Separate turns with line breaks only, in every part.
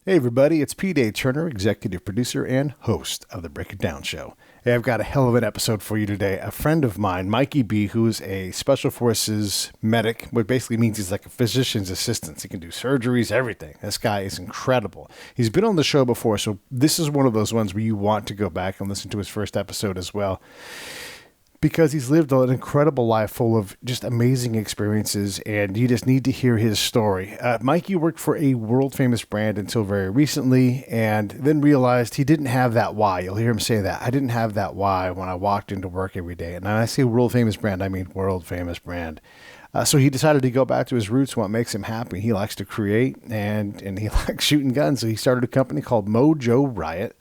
Hey everybody, it's P. Turner, executive producer and host of the Break It Down Show. Hey, I've got a hell of an episode for you today. A friend of mine, Mikey Bee, who's a Special Forces medic, what basically means he's like a physician's assistant. He can do surgeries, everything. This guy is incredible. He's been on the show before, so this is one of those ones where you want to go back and listen to his first episode as well, because he's lived an incredible life full of just amazing experiences, and you just need to hear his story. Mikey worked for a world-famous brand until very recently, and then realized he didn't have that why. You'll hear him say that. I didn't have that why when I walked into work every day. And when I say world-famous brand, I mean world-famous brand. So he decided to go back to his roots, what makes him happy. He likes to create, and he likes shooting guns, so he started a company called Mojo Riot.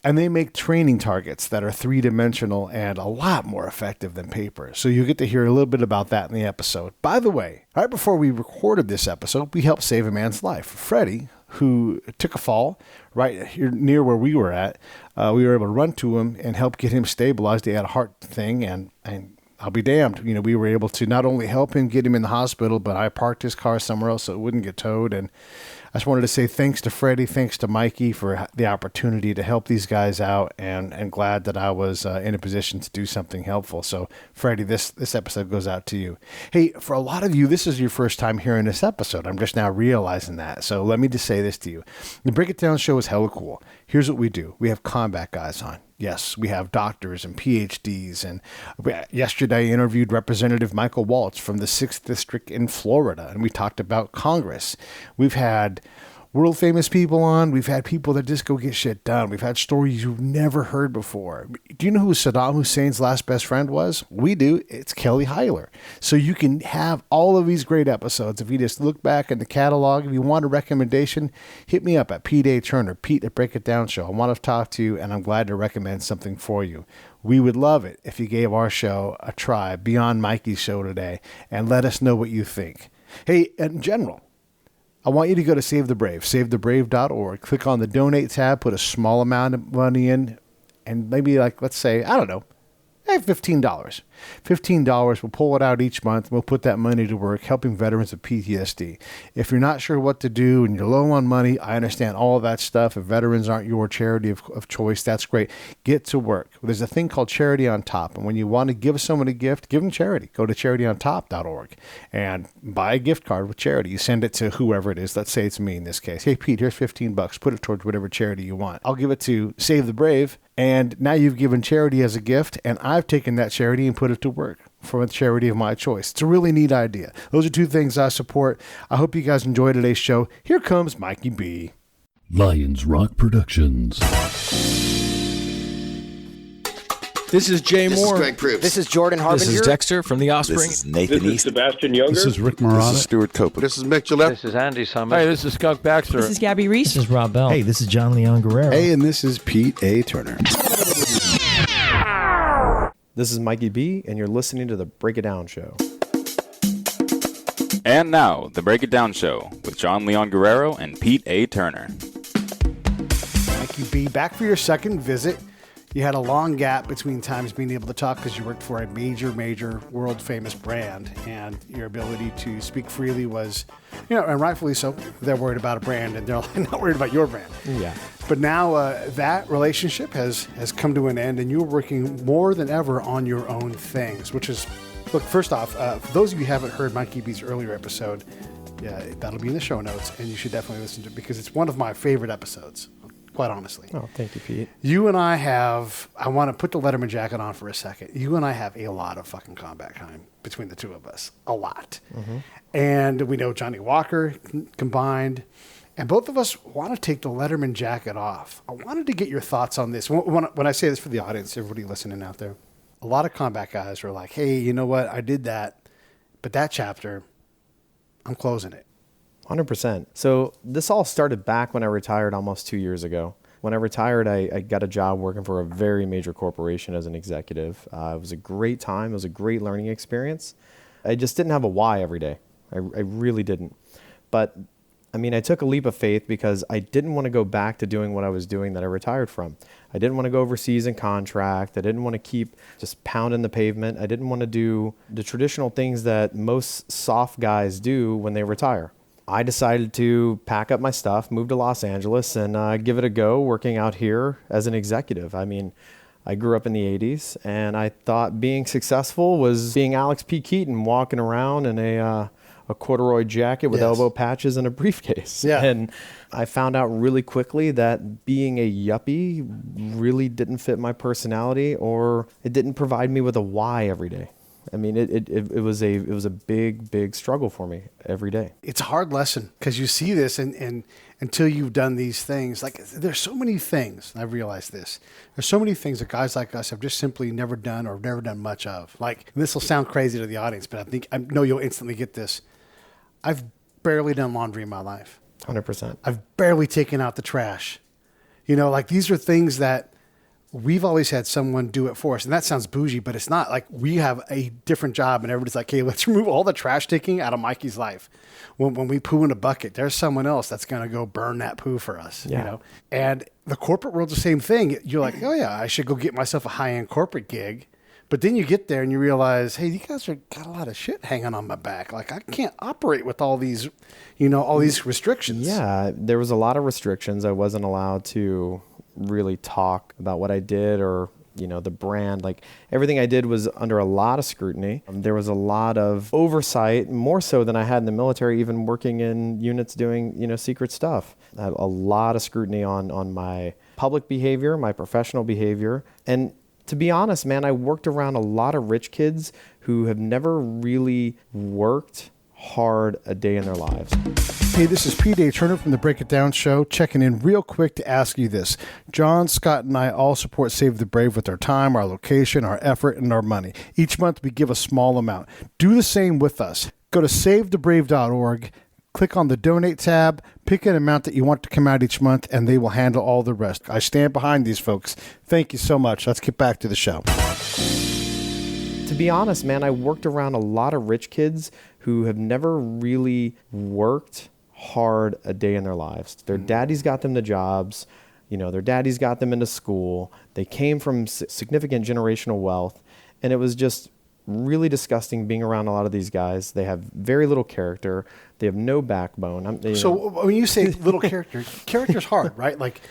And they make training targets that are three-dimensional and a lot more effective than paper. So you get to hear a little bit about that in the episode. By the way, right before we recorded this episode, we helped save a man's life. Freddy, who took a fall right here near where we were at, we were able to run to him and help get him stabilized. He had a heart thing, and I'll be damned. We were able to not only help him get him in the hospital, but I parked his car somewhere else so it wouldn't get towed. And I just wanted to say thanks to Freddy, thanks to Mikey for the opportunity to help these guys out, and glad that I was in a position to do something helpful. So, Freddy, this episode goes out to you. Hey, for a lot of you, this is your first time hearing this episode. I'm just now realizing that. So let me just say this to you. The Break It Down Show is hella cool. Here's what we do. We have combat guys on. Yes, we have doctors and PhDs. And yesterday I interviewed Representative Michael Waltz from the 6th District in Florida, and we talked about Congress. We've had world famous people on. We've had people that just go get shit done. We've had stories you've never heard before. Do you know who Saddam Hussein's last best friend was? We do. It's Kelly Heiler. So you can have all of these great episodes. If you just look back in the catalog, if you want a recommendation, hit me up at P. Turner, Pete at Break It Down Show. I want to talk to you, and I'm glad to recommend something for you. We would love it if you gave our show a try beyond Mikey's show today, and let us know what you think. Hey, in general, I want you to go to Save the Brave, savethebrave.org. Click on the donate tab, put a small amount of money in, and maybe let's say, I don't know, $15. $15, we'll pull it out each month. We'll put that money to work helping veterans of PTSD. If you're not sure what to do and you're low on money, I understand all of that stuff. If veterans aren't your charity of choice, that's great. Get to work. There's a thing called Charity on Top. And when you want to give someone a gift, give them charity. Go to CharityOnTop.org and buy a gift card with charity. You send it to whoever it is. Let's say it's me in this case. Hey, Pete, here's $15. Put it towards whatever charity you want. I'll give it to Save the Brave. And now you've given charity as a gift, and I've taken that charity and put it to work for a charity of my choice. It's a really neat idea. Those are two things I support. I hope you guys enjoy today's show. Here comes Mikey Bee.
Lions Rock Productions.
This is Jay Moore.
This is Greg Proops.
This is Jordan Harbinger.
This is Dexter from The Offspring.
This is Nathan
This is
East.
Sebastian Younger.
This is Rick Marotta.
This is Stuart Copeland.
This is Mick Gillette.
This is Andy Summers.
Hey, this is Skunk Baxter.
This is Gabby Reese.
This is Rob Bell.
Hey, this is John Leon Guerrero.
Hey, and this is Pete A. Turner.
This is Mikey B, and you're listening to the Break It Down Show.
And now, the Break It Down Show with John Leon Guerrero and Pete A. Turner.
Mikey B, back for your second visit. You had a long gap between times being able to talk because you worked for a major world-famous brand, and your ability to speak freely was, and rightfully so. They're worried about a brand, and they're not worried about your brand.
Yeah.
But now that relationship has come to an end, and you're working more than ever on your own things, which is, look, first off, for those of you who haven't heard Mikey B's earlier episode, yeah, that'll be in the show notes, and you should definitely listen to it because it's one of my favorite episodes. Quite honestly.
Oh, thank you, Pete.
You and I want to put the Letterman jacket on for a second. You and I have a lot of fucking combat time between the two of us. A lot. Mm-hmm. And we know Johnny Walker combined. And both of us want to take the Letterman jacket off. I wanted to get your thoughts on this. When I say this for the audience, everybody listening out there, a lot of combat guys are like, hey, you know what? I did that. But that chapter, I'm closing it.
100%. So this all started back when I retired almost 2 years ago. When I retired, I got a job working for a very major corporation as an executive. It was a great time. It was a great learning experience. I just didn't have a why every day. I really didn't. But, I took a leap of faith because I didn't want to go back to doing what I was doing that I retired from. I didn't want to go overseas and contract. I didn't want to keep just pounding the pavement. I didn't want to do the traditional things that most soft guys do when they retire. I decided to pack up my stuff, move to Los Angeles, and give it a go working out here as an executive. I mean, I grew up in the 80s, and I thought being successful was being Alex P. Keaton walking around in a corduroy jacket with elbow patches and a briefcase.
Yeah.
And I found out really quickly that being a yuppie really didn't fit my personality, or it didn't provide me with a why every day. I mean, it was a big struggle for me every day.
It's a hard lesson because you see this and until you've done these things, like there's so many things, I've realized this, there's so many things that guys like us have just simply never done or never done much of. Like, this will sound crazy to the audience, but I know you'll instantly get this. I've barely done laundry in my life.
100%.
I've barely taken out the trash. You know, like these are things that we've always had someone do it for us. And that sounds bougie, but it's not. Like, we have a different job and everybody's like, hey, let's remove all the trash taking out of Mikey's life. When we poo in a bucket, there's someone else that's going to go burn that poo for us, you know? And the corporate world's the same thing. You're like, oh yeah, I should go get myself a high-end corporate gig. But then you get there and you realize, hey, you guys are got a lot of shit hanging on my back. Like, I can't operate with all these, all these restrictions.
Yeah, there was a lot of restrictions. I wasn't allowed to really talk about what I did or, the brand. Like, everything I did was under a lot of scrutiny. There was a lot of oversight, more so than I had in the military, even working in units doing, secret stuff. I had a lot of scrutiny on my public behavior, my professional behavior. And to be honest, man, I worked around a lot of rich kids who have never really worked hard a day in their lives.
Hey, this is P.A. Turner from the Break It Down Show, checking in real quick to ask you this. John, Scott, and I all support Save the Brave with our time, our location, our effort, and our money. Each month we give a small amount. Do the same with us. Go to SaveTheBrave.org, click on the Donate tab, pick an amount that you want to come out each month, and they will handle all the rest. I stand behind these folks. Thank you so much. Let's get back to the show.
To be honest, man, I worked around a lot of rich kids who have never really worked hard a day in their lives. Their daddies got them the jobs, their daddies got them into school. They came from significant generational wealth, and it was just really disgusting being around a lot of these guys. They have very little character. They have no backbone.
So when you say little character's hard, right? Like,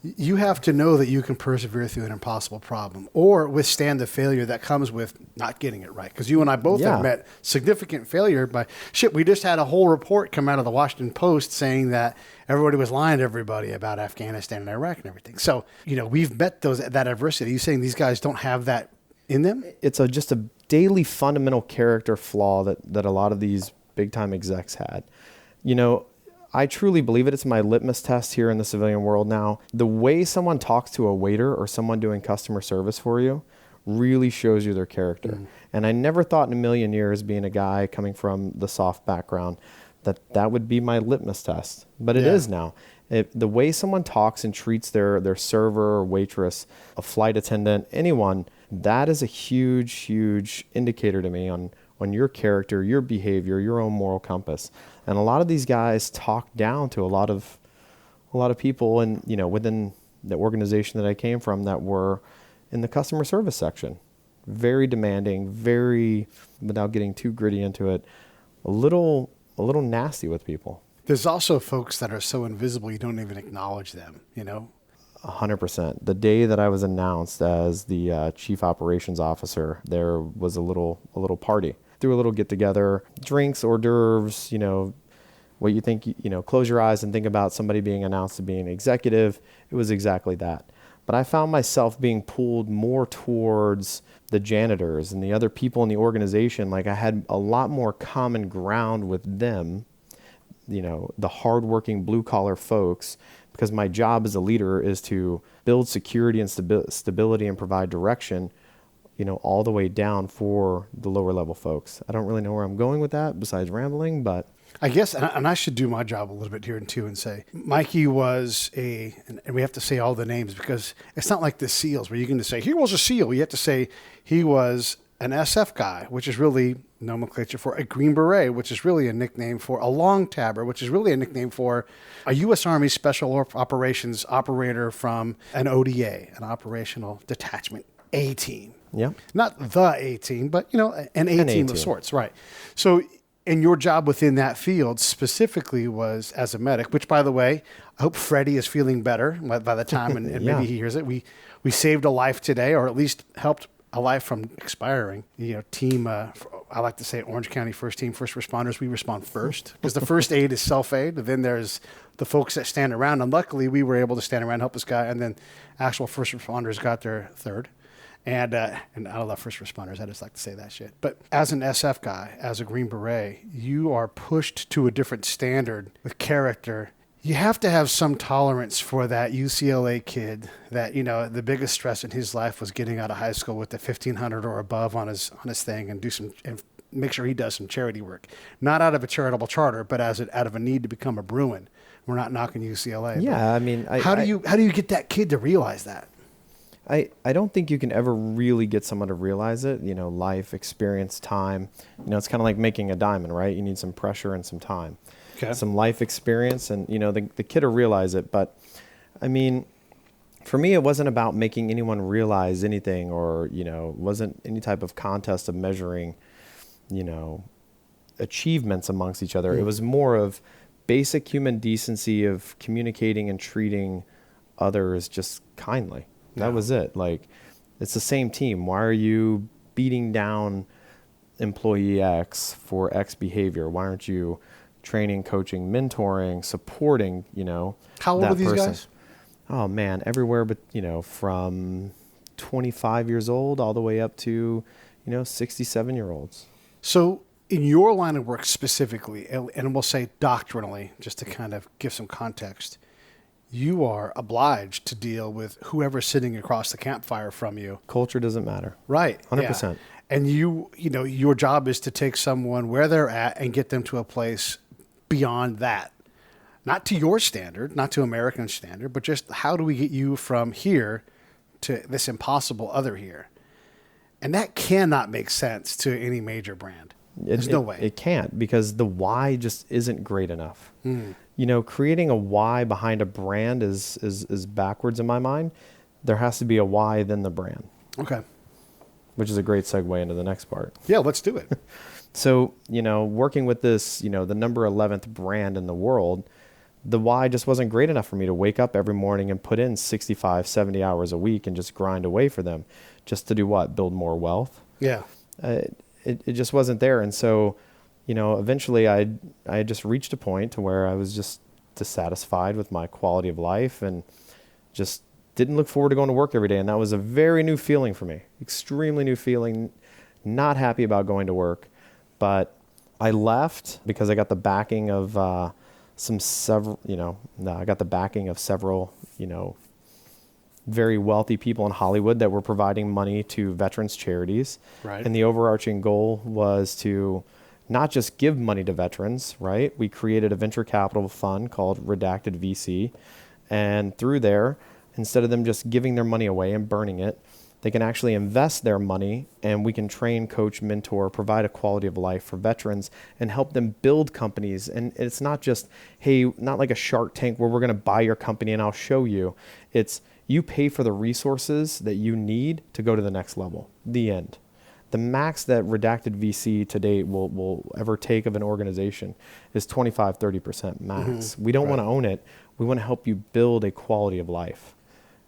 you have to know that you can persevere through an impossible problem or withstand the failure that comes with not getting it right. Because you and I both have met significant failure by we just had a whole report come out of the Washington Post saying that everybody was lying to everybody about Afghanistan and Iraq and everything. So, we've met that adversity. Are you saying these guys don't have that in them?
It's just a daily fundamental character flaw that a lot of these big time execs had. I truly believe it. It's my litmus test here in the civilian world now. The way someone talks to a waiter or someone doing customer service for you really shows you their character. And I never thought in a million years, being a guy coming from the soft background, that would be my litmus test. But it is now. The way someone talks and treats their server or waitress, a flight attendant, anyone, that is a huge indicator to me on your character, your behavior, your own moral compass. And a lot of these guys talk down to a lot of people and within the organization that I came from that were in the customer service section. Very demanding, very, without getting too gritty into it, a little nasty with people.
There's also folks that are so invisible you don't even acknowledge them,
100%. The day that I was announced as the chief operations officer, there was a little party. Threw a little get together, drinks, hors d'oeuvres, what you think, close your eyes and think about somebody being announced to be an executive. It was exactly that. But I found myself being pulled more towards the janitors and the other people in the organization. Like, I had a lot more common ground with them, the hardworking blue collar folks, because my job as a leader is to build security and stability and provide direction, all the way down for the lower level folks. I don't really know where I'm going with that besides rambling, but
I guess, and I should do my job a little bit here too and say, Mikey was and we have to say all the names because it's not like the SEALs where you can just say, he was a SEAL. You have to say he was an SF guy, which is really nomenclature for a Green Beret, which is really a nickname for a long tabber, which is really a nickname for a U.S. Army Special Operations operator from an ODA, an Operational Detachment A-Team.
yeah.
Not the A-Team, but, an A-Team of sorts, right. So And your job within that field specifically was as a medic, which, by the way, I hope Freddy is feeling better by the time, and
Yeah.
maybe he hears it. We saved a life today, or at least helped a life from expiring. Team, I like to say Orange County first team, first responders, we respond first. Because the first aid is self-aid, and then there's the folks that stand around. And luckily, we were able to stand around and help this guy, and then actual first responders got their third. And I love first responders. I just like to say that shit. But as an SF guy, as a Green Beret, you are pushed to a different standard with character. You have to have some tolerance for that UCLA kid that, the biggest stress in his life was getting out of high school with the 1,500 or above on his thing and make sure he does some charity work. Not out of a charitable charter, but out of a need to become a Bruin. We're not knocking UCLA.
Yeah, I mean,
how do you get that kid to realize that?
I don't think you can ever really get someone to realize it. Life, experience, time. It's kind of like making a diamond, right? You need some pressure and some time.
Okay.
Some life experience, and the kid will realize it. But I mean, for me, it wasn't about making anyone realize anything, or wasn't any type of contest of measuring, achievements amongst each other. It was more of basic human decency of communicating and treating others just kindly. That was it. Like, it's the same team. Why are you beating down employee X for X behavior? Why aren't you training, coaching, mentoring, supporting,
How old
that
are these
person?
guys?
Oh man, everywhere but, from 25 years old all the way up to, 67-year-olds.
So in your line of work specifically, and we'll say doctrinally, just to kind of give some context, you are obliged to deal with whoever's sitting across the campfire from you.
Culture doesn't matter.
Right.
100%.
Yeah. And your job is to take someone where they're at and get them to a place beyond that. Not to your standard, not to American standard, but just how do we get you from here to this impossible other here? And that cannot make sense to any major brand. There's no way.
It can't, because the why just isn't great enough. Creating a why behind a brand is backwards in my mind. There has to be a why, then the brand.
Okay.
Which is a great segue into the next part.
Yeah, let's do it.
So, working with this, the number 11th brand in the world, the why just wasn't great enough for me to wake up every morning and put in 65, 70 hours a week and just grind away for them. Just to do what? Build more wealth?
Yeah.
It just wasn't there. And so, eventually I just reached a point to where I was just dissatisfied with my quality of life and just didn't look forward to going to work every day. And that was a very new feeling for me, extremely new feeling, not happy about going to work. But I left because I got the backing of several very wealthy people in Hollywood that were providing money to veterans charities.
Right.
And the overarching goal was to not just give money to veterans, right? We created a venture capital fund called Redacted VC. And through there, instead of them just giving their money away and burning it, they can actually invest their money, and we can train, coach, mentor, provide a quality of life for veterans and help them build companies. And it's not just, hey, not like a Shark Tank where we're going to buy your company and I'll show you. It's you pay for the resources that you need to go to the next level. The end. The max that Redacted VC to date will ever take of an organization is 25, 30% max. We don't want to own it. We want to help you build a quality of life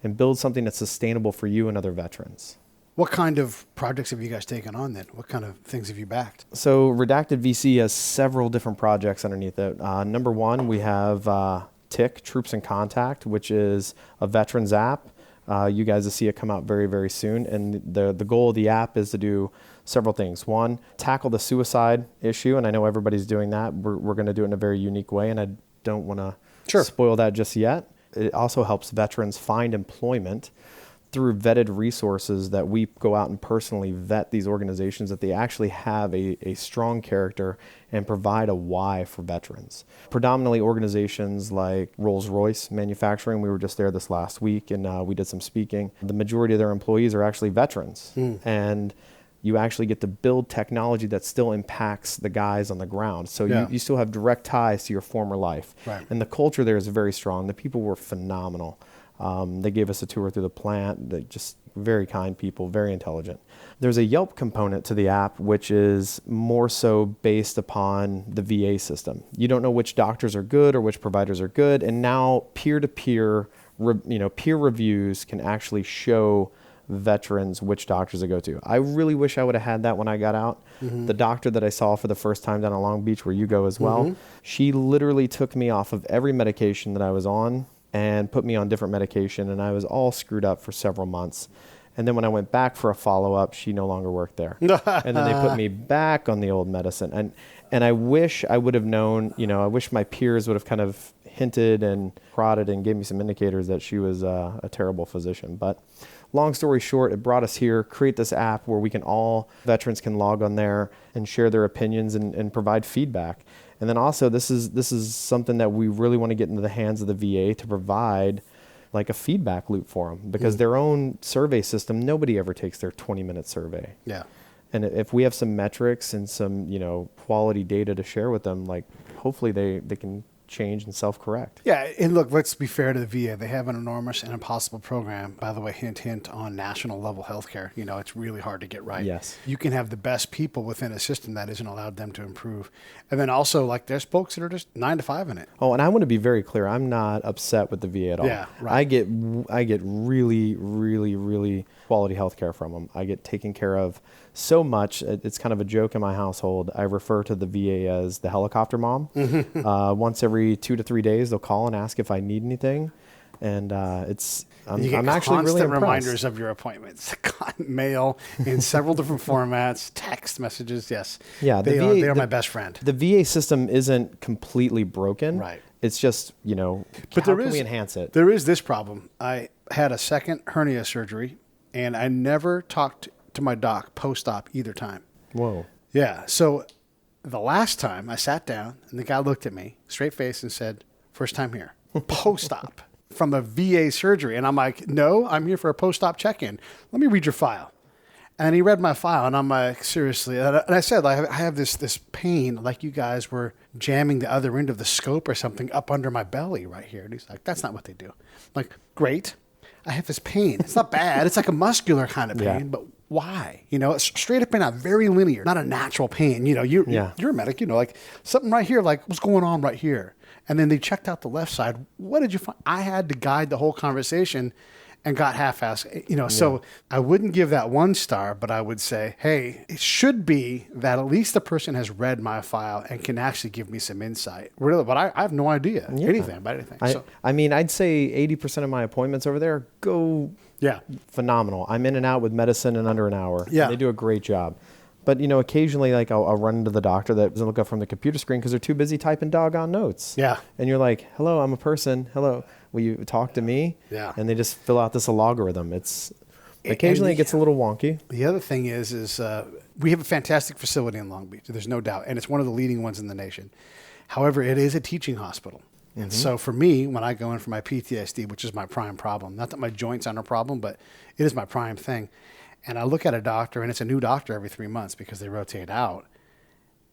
and build something that's sustainable for you and other veterans.
What kind of projects have you guys taken on then? What kind of things have you backed?
So Redacted VC has several different projects underneath it. Number one, we have TIC, Troops in Contact, which is a veterans app. You guys will see it come out very, very soon. And the goal of the app is to do several things. One, tackle the suicide issue. And I know everybody's doing that. We're going to do it in a very unique way. And I don't want to spoil that just yet. It also helps veterans find employment through vetted resources that we go out and personally vet these organizations that they actually have a strong character and provide a why for veterans. Predominantly organizations like Rolls-Royce Manufacturing, we were just there this last week and we did some speaking. The majority of their employees are actually veterans. And you actually get to build technology that still impacts the guys on the ground. So you still have direct ties to your former life.
Right.
And the culture there is very strong. The people were phenomenal. They gave us a tour through the plant. They just very kind people, very intelligent. There's a Yelp component to the app, which is more so based upon the VA system. You don't know which doctors are good or which providers are good, and now peer-to-peer, peer reviews can actually show veterans which doctors to go to. I really wish I would have had that when I got out. The doctor that I saw for the first time down in Long Beach, where you go as well, she literally took me off of every medication that I was on and put me on different medication, and I was all screwed up for several months. And then when I went back for a follow-up, she no longer worked there. And then they put me back on the old medicine. And I wish I would have known, I wish my peers would have kind of hinted and prodded and gave me some indicators that she was a terrible physician. But long story short, it brought us here, create this app where veterans can log on there and share their opinions and provide feedback. And then also this is something that we really want to get into the hands of the VA to provide like a feedback loop for them, because their own survey system, nobody ever takes their 20-minute survey.
Yeah.
And if we have some metrics and some, quality data to share with them, like hopefully they can change and self-correct.
Yeah, and look, let's be fair to the VA. They have an enormous and impossible program. By the way, hint, hint on national level healthcare. It's really hard to get right.
Yes.
You can have the best people within a system that isn't allowed them to improve. And then also, like, there's folks that are just 9 to 5 in it.
Oh, and I want to be very clear. I'm not upset with the VA at all.
Yeah, right.
I get really, really, really quality healthcare from them. I get taken care of so much. It's kind of a joke in my household. I refer to the VA as the helicopter mom. Once every 2 to 3 days, they'll call and ask if I need anything. And I'm actually really impressed.
Reminders of your appointments, mail in several different formats, text messages. Yes,
yeah,
they are my best friend.
The VA system isn't completely broken.
Right.
It's just but how can we enhance it?
There is this problem. I had a second hernia surgery, and I never talked to my doc post-op either time.
Whoa.
Yeah. So the last time I sat down, and the guy looked at me straight face and said, "First time here, post-op." From a VA surgery. And I'm like, "No, I'm here for a post-op check-in. Let me read your file." And he read my file, and I'm like, "Seriously?" And I said, I have this pain, like you guys were jamming the other end of the scope or something up under my belly right here. And he's like, "That's not what they do." I'm like, "Great. I have this pain. It's not bad. It's like a muscular kind of pain, but why? It's straight up and out, very linear, not a natural pain. You're a medic, like something right here, like what's going on right here." And then they checked out the left side. What did you find? I had to guide the whole conversation and got half-assed, so I wouldn't give that 1 star, but I would say, hey, it should be that at least the person has read my file and can actually give me some insight. Really, but I have no idea anything about anything.
I'd say 80% of my appointments over there go phenomenal. I'm in and out with medicine in under an hour.
Yeah.
They do a great job. But, occasionally, like, I'll run into the doctor that doesn't look up from the computer screen because they're too busy typing doggone notes.
Yeah.
And you're like, "Hello, I'm a person. Hello, will you talk to me?"
Yeah.
And they just fill out this logarithm. Occasionally it gets a little wonky.
The other thing is we have a fantastic facility in Long Beach. There's no doubt. And it's one of the leading ones in the nation. However, it is a teaching hospital. And so for me, when I go in for my PTSD, which is my prime problem, not that my joints aren't a problem, but it is my prime thing. And I look at a doctor, and it's a new doctor every 3 months because they rotate out.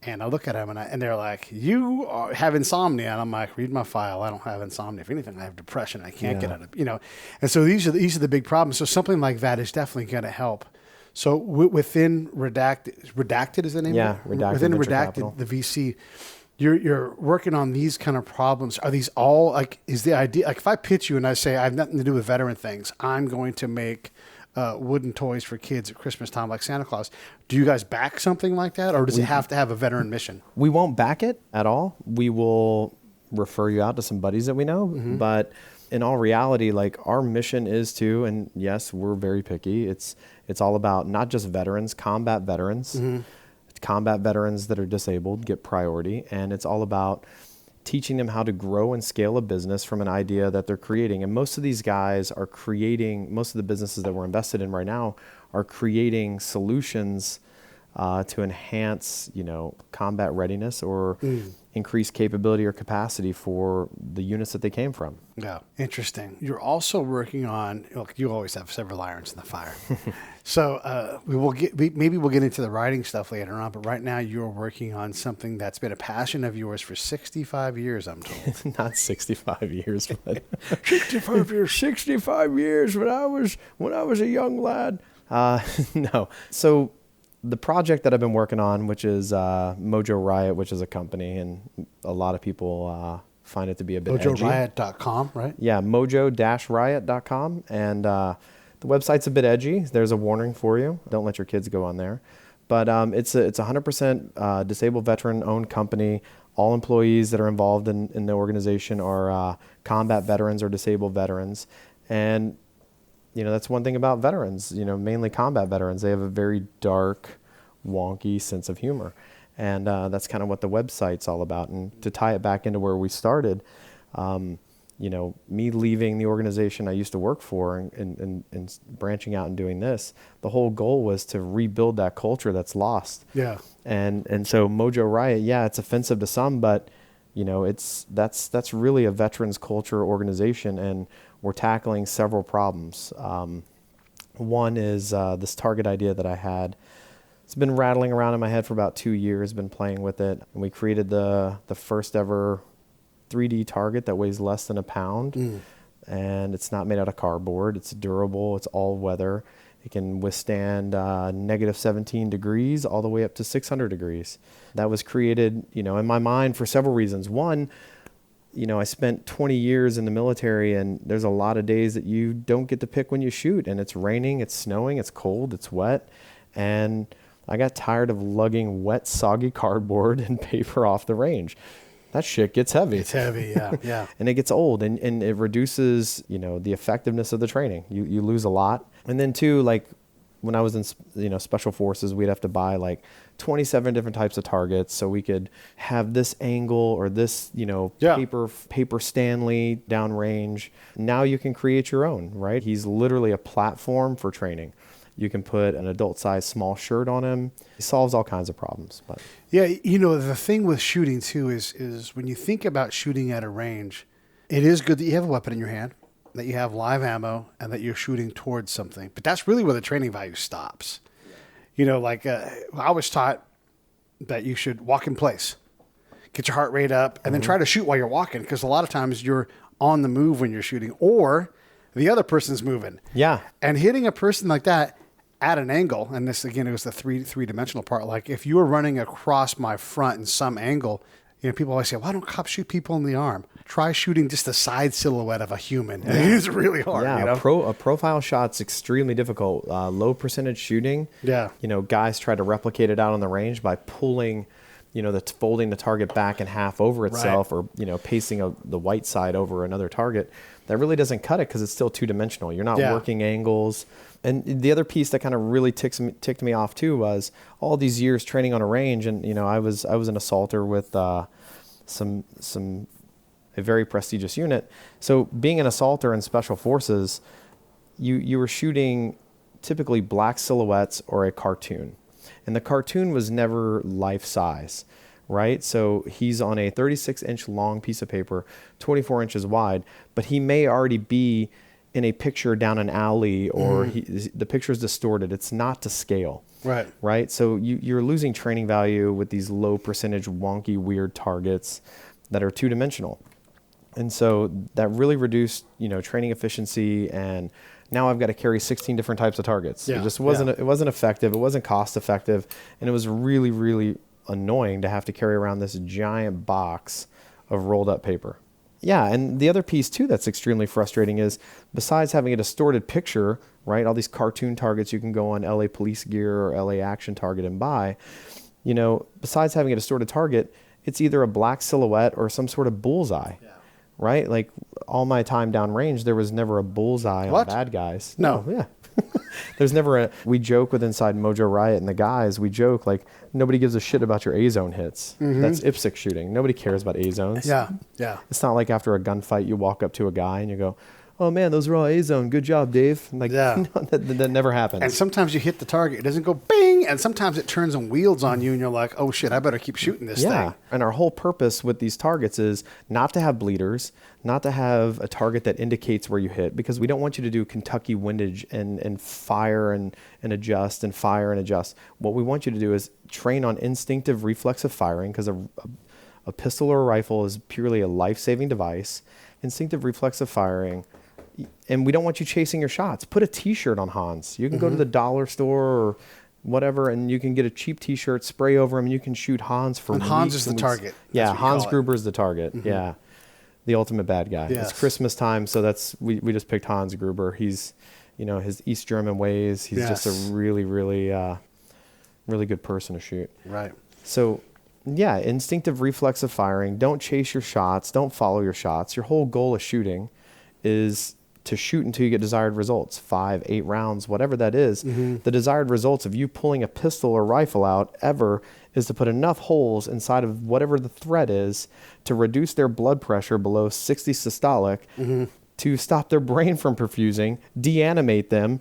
And I look at them, and they're like, "You have insomnia." And I'm like, "Read my file. I don't have insomnia. If anything, I have depression. I can't get out of, And so these are the big problems. So something like that is definitely going to help. So within Redacted is the name?
Yeah,
of it?
Redacted.
Within
Venture
Redacted,
Capital.
the VC, you're working on these kind of problems. Are these all, like, is the idea, like if I pitch you and I say I have nothing to do with veteran things, I'm going to make wooden toys for kids at Christmas time like Santa Claus. Do you guys back something like that, or does it have to have a veteran mission?
We won't back it at all. We will refer you out to some buddies that we know. But in all reality, like, our mission is to, and yes, we're very picky. It's all about not just veterans, combat veterans. Combat veterans that are disabled get priority. And it's all about teaching them how to grow and scale a business from an idea that they're creating. And most of these guys are creating, most of the businesses that we're invested in right now are creating solutions to enhance, combat readiness or increase capability or capacity for the units that they came from.
Yeah, interesting. You're also working on, look, you always have several irons in the fire. So maybe we'll get into the writing stuff later on, but right now you're working on something that's been a passion of yours for 65 years, I'm told.
Not 65 years, but
65 years. 65 years when I was a young lad.
No. So the project that I've been working on, which is Mojo Riot, which is a company, and a lot of people find it to be a bit edgy.
MojoRiot.com, right?
Yeah, mojo-riot.com. And the website's a bit edgy. There's a warning for you. Don't let your kids go on there. But it's a 100% disabled veteran-owned company. All employees that are involved in the organization are combat veterans or disabled veterans. And that's one thing about veterans, mainly combat veterans. They have a very dark, wonky sense of humor. And that's kind of what the website's all about. And to tie it back into where we started, me leaving the organization I used to work for and branching out and doing this, the whole goal was to rebuild that culture that's lost.
Yeah.
And so Mojo Riot, yeah, it's offensive to some, but that's really a veterans culture organization, and we're tackling several problems. One is this target idea that I had. It's been rattling around in my head for about 2 years, been playing with it. And we created the first ever 3D target that weighs less than a pound. And it's not made out of cardboard. It's durable. It's all weather. It can withstand negative 17 degrees all the way up to 600 degrees. That was created, in my mind for several reasons. One, I spent 20 years in the military, and there's a lot of days that you don't get to pick when you shoot, and it's raining, it's snowing, it's cold, it's wet. And I got tired of lugging wet, soggy cardboard and paper off the range. That shit gets heavy.
It's heavy, yeah, yeah.
And it gets old, and it reduces, the effectiveness of the training. You lose a lot. And then two, like when I was in, special forces, we'd have to buy like 27 different types of targets so we could have this angle or this, paper Stanley downrange. Now you can create your own, right? He's literally a platform for training. You can put an adult-sized small shirt on him. He solves all kinds of problems. But
yeah, the thing with shooting too is when you think about shooting at a range, it is good that you have a weapon in your hand, that you have live ammo, and that you're shooting towards something. But that's really where the training value stops. I was taught that you should walk in place, get your heart rate up, and then try to shoot while you're walking, because a lot of times you're on the move when you're shooting, or the other person's moving.
Yeah.
And hitting a person like that at an angle, and this again, it was the three-dimensional part. Like if you were running across my front in some angle, people always say, why don't cops shoot people in the arm? Try shooting just the side silhouette of a human. Yeah. It's really hard.
Yeah, a profile shot's extremely difficult. Low percentage shooting.
Yeah.
Guys try to replicate it out on the range by pulling, folding the target back in half over itself, right, or pasting the white side over another target. That really doesn't cut it because it's still two-dimensional. You're not working angles. And the other piece that kind of really ticked me off too was all these years training on a range, and I was an assaulter with a very prestigious unit. So being an assaulter in special forces, you were shooting typically black silhouettes or a cartoon, and the cartoon was never life size, right? So he's on a 36-inch long piece of paper, 24 inches wide, but he may already be in a picture down an alley, or the picture is distorted. It's not to scale. Right. So you're losing training value with these low percentage, wonky, weird targets that are two-dimensional. And so that really reduced, training efficiency. And now I've got to carry 16 different types of targets.
Yeah.
It just wasn't, it wasn't effective. It wasn't cost effective. And it was really, really annoying to have to carry around this giant box of rolled up paper. Yeah, and the other piece too that's extremely frustrating is, besides having a distorted picture, right, all these cartoon targets you can go on LA Police Gear or LA Action Target and buy, besides having a distorted target, it's either a black silhouette or some sort of bullseye, right? Like all my time downrange, there was never a bullseye on bad guys.
No.
Yeah. There's never we joke with inside Mojo Riot and the guys, we joke like nobody gives a shit about your A-zone hits. That's IPSC shooting. Nobody cares about A-zones.
Yeah, yeah.
It's not like after a gunfight you walk up to a guy and you go, oh man, those are all A-zone. Good job, Dave. Like,
yeah.
No, that never happens.
And sometimes you hit the target. It doesn't go bing. shooting, and sometimes it turns on wheels on you, and you're like, oh shit, I better keep shooting this thing.
And our whole purpose with these targets is not to have bleeders, not to have a target that indicates where you hit, because we don't want you to do Kentucky windage and fire and adjust and fire and adjust. What we want you to do is train on instinctive reflexive firing, because a pistol or a rifle is purely a life-saving device. Instinctive reflexive firing. And we don't want you chasing your shots. Put a T-shirt on Hans. You can go to the dollar store or whatever, and you can get a cheap T-shirt, spray over him, and you can shoot Hans for
And
weeks.
Hans is the target.
Yeah, Hans Gruber is the target. Yeah, the ultimate bad guy.
Yes.
It's Christmas time, so we just picked Hans Gruber. He's, his East German ways. He's just a really, really, really good person to shoot.
Right.
So, yeah, instinctive reflexive firing. Don't chase your shots. Don't follow your shots. Your whole goal of shooting is to shoot until you get desired results, 5, 8 rounds, whatever that is. The desired results of you pulling a pistol or rifle out ever is to put enough holes inside of whatever the threat is to reduce their blood pressure below 60 systolic, to stop their brain from perfusing, deanimate them,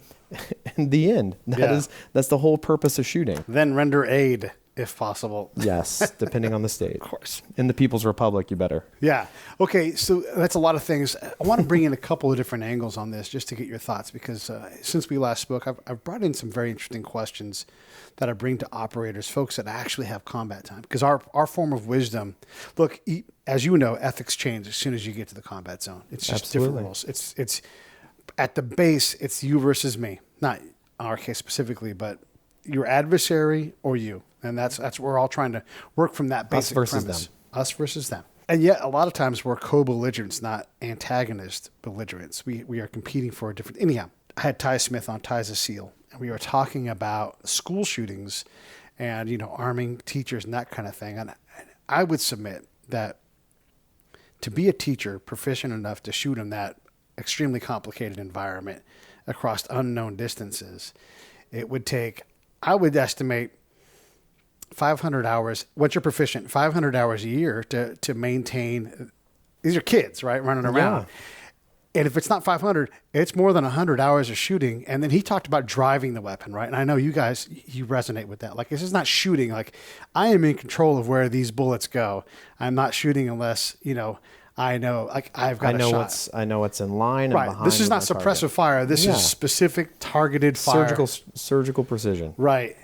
and the end. That's the whole purpose of shooting.
Then render aid, if possible.
Yes, depending on the state.
Of course.
In the People's Republic, you better.
Yeah. Okay, so that's a lot of things. I want to bring in a couple of different angles on this just to get your thoughts, because since we last spoke, I've brought in some very interesting questions that I bring to operators, folks that actually have combat time. Because our form of wisdom, look, as you know, ethics change as soon as you get to the combat zone. It's just different rules. It's at the base, it's you versus me. Not in our case specifically, but your adversary or you. And that's we're all trying to work from that basic premise. Us versus them. And yet, a lot of times we're co-belligerents, not antagonist belligerents. We are competing for a different. Anyhow, I had Ty Smith on, Ty's a SEAL, and we were talking about school shootings and arming teachers and that kind of thing. And I would submit that to be a teacher proficient enough to shoot in that extremely complicated environment across unknown distances, it would take, I would estimate, 500 hours, once you're proficient, 500 hours a year to maintain. These are kids, right, running around. And if it's not 500, it's more than 100 hours of shooting. And then he talked about driving the weapon, right? And I know you guys, you resonate with that. Like, this is not shooting. Like, I am in control of where these bullets go. I'm not shooting unless, I know, like, I've got a shot.
I know what's in line and
right.
behind.
This is not suppressive fire. This is specific targeted fire.
Surgical precision.
Right.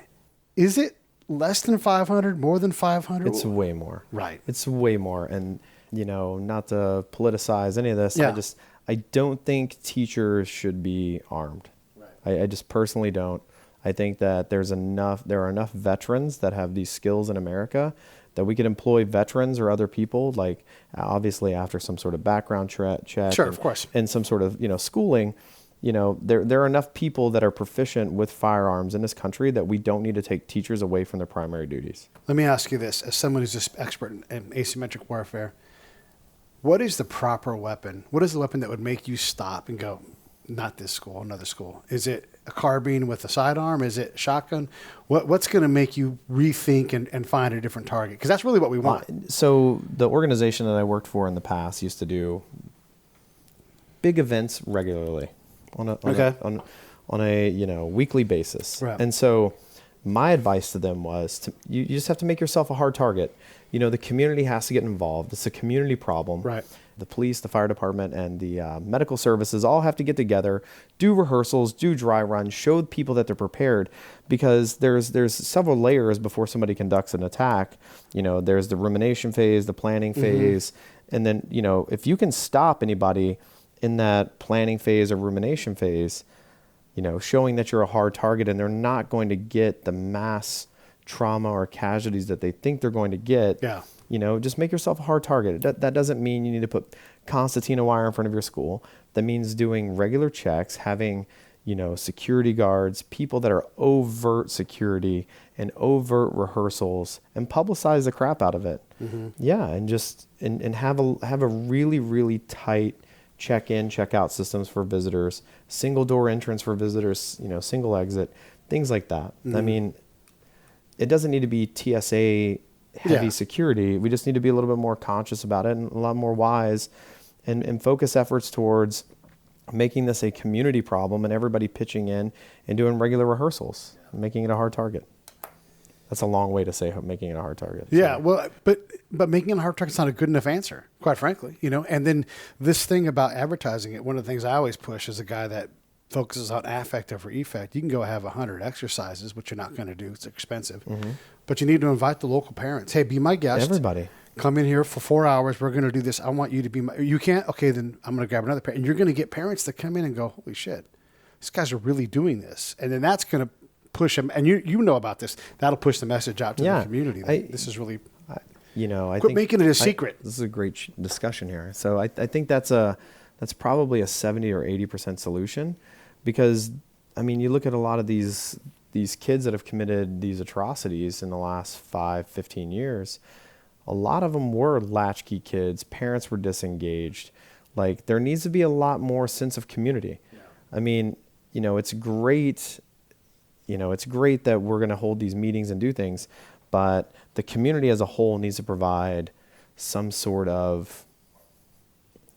Is it less than 500, more than 500?
It's way more.
Right.
It's way more. And, not to politicize any of this, I don't think teachers should be armed. Right. I just personally don't. I think that there are enough veterans that have these skills in America that we could employ veterans or other people, like obviously after some sort of background check.
Sure, of course.
And some sort of, schooling. There are enough people that are proficient with firearms in this country that we don't need to take teachers away from their primary duties.
Let me ask you this, as someone who's an expert in asymmetric warfare, what is the proper weapon? What is the weapon that would make you stop and go, not this school, another school? Is it a carbine with a sidearm? Is it a shotgun? What's going to make you rethink and find a different target? Because that's really what we want.
So the organization that I worked for in the past used to do big events regularly. On a weekly basis.
Right.
And so my advice to them was you just have to make yourself a hard target. The community has to get involved. It's a community problem.
Right.
The police, the fire department, and the medical services all have to get together, do rehearsals, do dry runs, show people that they're prepared, because there's several layers before somebody conducts an attack. There's the rumination phase, the planning phase, and then, if you can stop anybody in that planning phase or rumination phase, showing that you're a hard target and they're not going to get the mass trauma or casualties that they think they're going to get.
Yeah.
Just make yourself a hard target. That doesn't mean you need to put concertina wire in front of your school. That means doing regular checks, having, security guards, people that are overt security and overt rehearsals, and publicize the crap out of it. Yeah. And just, and have a really, really tight check-in, check-out systems for visitors, single door entrance for visitors, single exit, things like that. I mean, it doesn't need to be TSA heavy security. We just need to be a little bit more conscious about it and a lot more wise and focus efforts towards making this a community problem and everybody pitching in and doing regular rehearsals, making it a hard target. That's a long way to say making it a hard target.
Yeah, well, but making it a hard target's not a good enough answer, quite frankly. And then this thing about advertising it, one of the things I always push as a guy that focuses on affect over effect. You can go have 100 exercises, which you're not going to do. It's expensive. But you need to invite the local parents. Hey, be my guest.
Everybody.
Come in here for 4 hours. We're going to do this. I want you to be you can't? Okay, then I'm going to grab another parent. And you're going to get parents that come in and go, holy shit, these guys are really doing this. And then that's going to push them. And you know about this. That'll push the message out to the community. This is really,
I
quit
think
making it a secret.
This is a great discussion here. So I think that's probably a 70 or 80% solution, because I mean, you look at a lot of these kids that have committed these atrocities in the last 5-15 years. A lot of them were latchkey kids. Parents were disengaged. Like, there needs to be a lot more sense of community. Yeah. I mean, it's great. It's great that we're going to hold these meetings and do things, but the community as a whole needs to provide some sort of,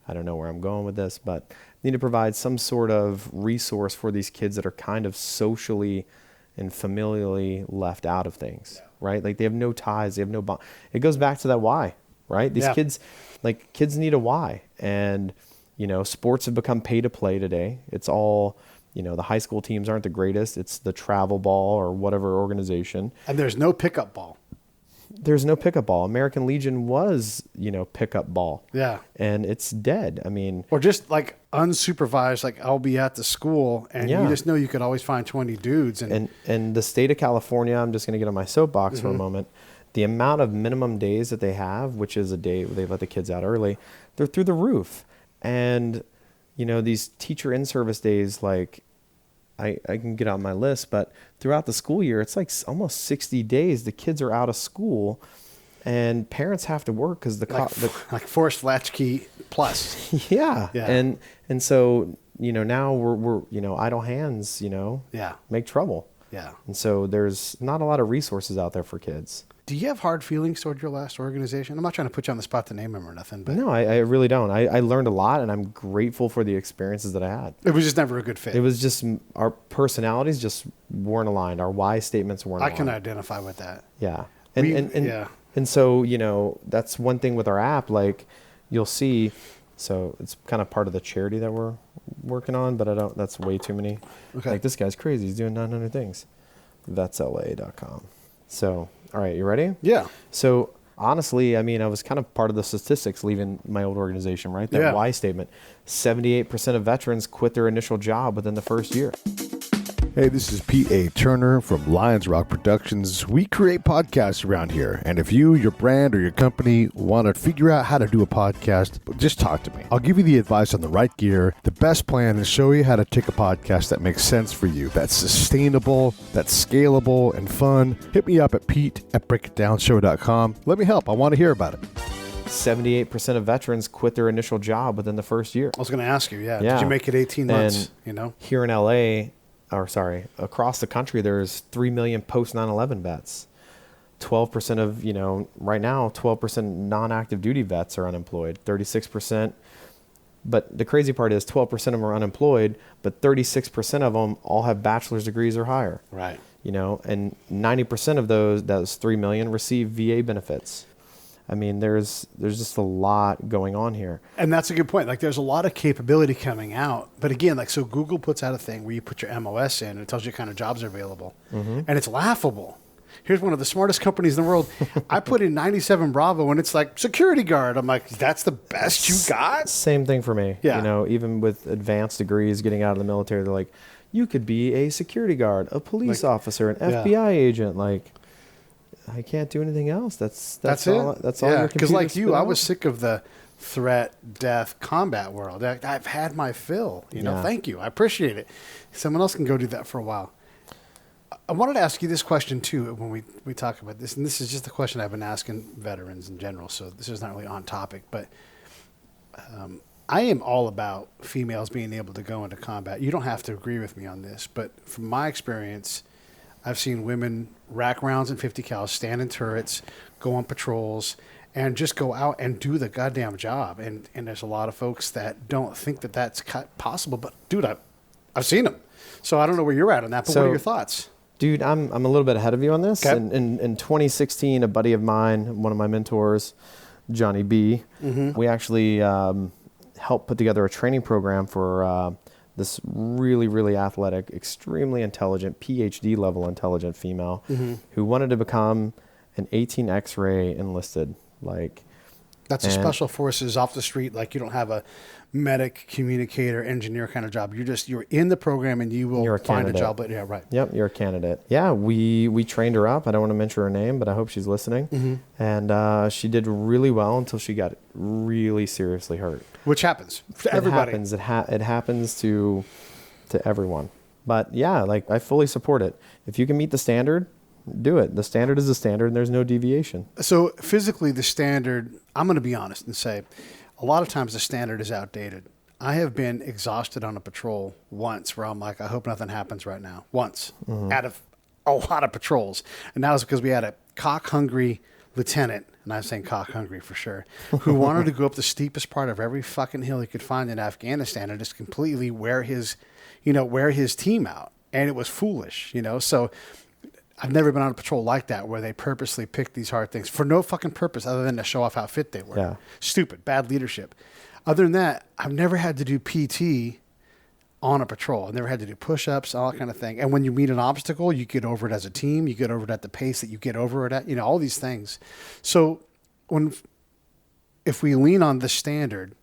I don't know where I'm going with this, but need to provide some sort of resource for these kids that are kind of socially and familially left out of things, right? Like, they have no ties, they have no bond. It goes back to that why, right? These kids need a why. And, sports have become pay to play today. It's all, the high school teams aren't the greatest. It's the travel ball or whatever organization.
And there's no pickup ball.
There's no pickup ball. American Legion was, pickup ball. Yeah. And it's dead. I mean,
or just like unsupervised, like I'll be at the school and you just know you could always find 20 dudes.
And the state of California, I'm just going to get on my soapbox for a moment. The amount of minimum days that they have, which is a day where they let the kids out early, they're through the roof. And, these teacher in-service days, like, I can get on my list, but throughout the school year, it's like almost 60 days the kids are out of school, and parents have to work because
like forced latchkey plus.
Yeah. And so now we're idle hands make trouble.
Yeah.
And so there's not a lot of resources out there for kids.
Do you have hard feelings toward your last organization? I'm not trying to put you on the spot to name them or nothing, but
no, I really don't. I learned a lot, and I'm grateful for the experiences that I had.
It was just never a good fit.
It was just our personalities just weren't aligned. Our why statements weren't aligned.
I can identify with that.
Yeah. And so, that's one thing with our app, like you'll see, so it's kind of part of the charity that we're working on, but that's way too many. Okay. Like, this guy's crazy. He's doing 900 things. That's LA.com. So, all right, you ready?
Yeah.
So, honestly, I mean, I was kind of part of the statistics leaving my old organization, right? That why statement. 78% of veterans quit their initial job within the first year.
Hey, this is Pete A. Turner from Lions Rock Productions. We create podcasts around here. And if you, your brand, or your company want to figure out how to do a podcast, just talk to me. I'll give you the advice on the right gear, the best plan, and show you how to take a podcast that makes sense for you, that's sustainable, that's scalable, and fun. Hit me up at pete@breakitdownshow.com. Let me help. I want to hear about it.
78% of veterans quit their initial job within the first year.
I was going to ask you, did you make it 18 months?
Here in LA, across the country, there's 3 million post 9/11 vets. 12% of, right now, 12% non-active duty vets are unemployed. 36%, but the crazy part is 12% of them are unemployed, but 36% of them all have bachelor's degrees or higher.
Right.
And 90% of those 3 million receive VA benefits. I mean, there's just a lot going on here.
And that's a good point. Like, there's a lot of capability coming out. But again, so Google puts out a thing where you put your MOS in and it tells you what kind of jobs are available. Mm-hmm. And it's laughable. Here's one of the smartest companies in the world. I put in 97 Bravo and it's like security guard. I'm like, that's the best you got?
Same thing for me. Yeah. Even with advanced degrees, getting out of the military, they're like, you could be a security guard, a police officer, an FBI agent. Like, I can't do anything else. That's all. That's all.
Because like you, I was sick of the threat, death, combat world. I've had my fill. Thank you. I appreciate it. Someone else can go do that for a while. I wanted to ask you this question too when we talk about this, and this is just the question I've been asking veterans in general. So this is not really on topic, but I am all about females being able to go into combat. You don't have to agree with me on this, but from my experience, I've seen women rack rounds in 50 cal, stand in turrets, go on patrols, and just go out and do the goddamn job. And there's a lot of folks that don't think that that's possible. But, dude, I've seen them. So I don't know where you're at on that, but what are your thoughts?
Dude, I'm a little bit ahead of you on this.
Okay.
In 2016, a buddy of mine, one of my mentors, Johnny B, we actually helped put together a training program for this really, really athletic, extremely intelligent, PhD level intelligent female who wanted to become an 18 X-ray enlisted.
That's a special forces off the street. Like, you don't have a medic, communicator, engineer kind of job. You're in the program and you will find a job. But yeah, right.
Yep, you're a candidate. Yeah, we trained her up. I don't want to mention her name, but I hope she's listening. And she did really well until she got really seriously hurt.
Which happens to everybody.
It happens to everyone. But yeah, I fully support it. If you can meet the standard, do it. The standard is the standard and there's no deviation.
So physically, the standard, I'm going to be honest and say, a lot of times the standard is outdated. I have been exhausted on a patrol once where I'm like, I hope nothing happens right now. Once out of a lot of patrols. And that was because we had a cock-hungry lieutenant, and I'm saying cock-hungry for sure, who wanted to go up the steepest part of every fucking hill he could find in Afghanistan and just completely wear his team out. And it was foolish, So I've never been on a patrol like that where they purposely pick these hard things for no fucking purpose other than to show off how fit they were.
Yeah.
Stupid, bad leadership. Other than that, I've never had to do PT on a patrol. I've never had to do push-ups, all that kind of thing. And when you meet an obstacle, you get over it as a team. You get over it at the pace that you get over it at, all these things. So if we lean on the standard,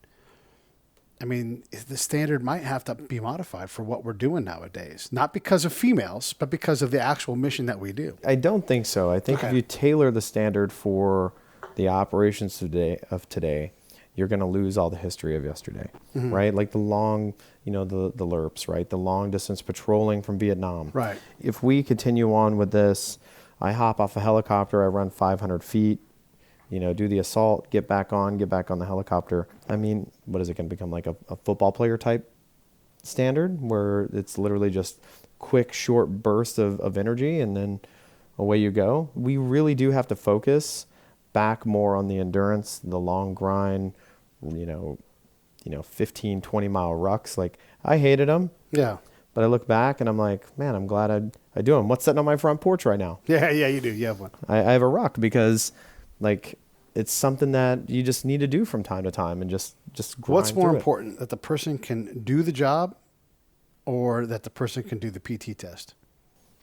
the standard might have to be modified for what we're doing nowadays. Not because of females, but because of the actual mission that we do.
I don't think so. I think if you tailor the standard for the operations today, you're going to lose all the history of yesterday, right? Like the long, the LRPs, right? The long distance patrolling from Vietnam.
Right.
If we continue on with this, I hop off a helicopter, I run 500 feet, do the assault, get back on the helicopter. What is it going to become, like a football player type standard where it's literally just quick, short bursts of energy and then away you go? We really do have to focus back more on the endurance, the long grind, 15, 20 mile rucks. Like, I hated them. Yeah. But I look back and I'm like, man, I'm glad I do them. What's sitting on my front porch right now?
Yeah, you do. You have one.
I have a ruck because, it's something that you just need to do from time to time and just grind.
What's more important, that the person can do the job or that the person can do the PT test?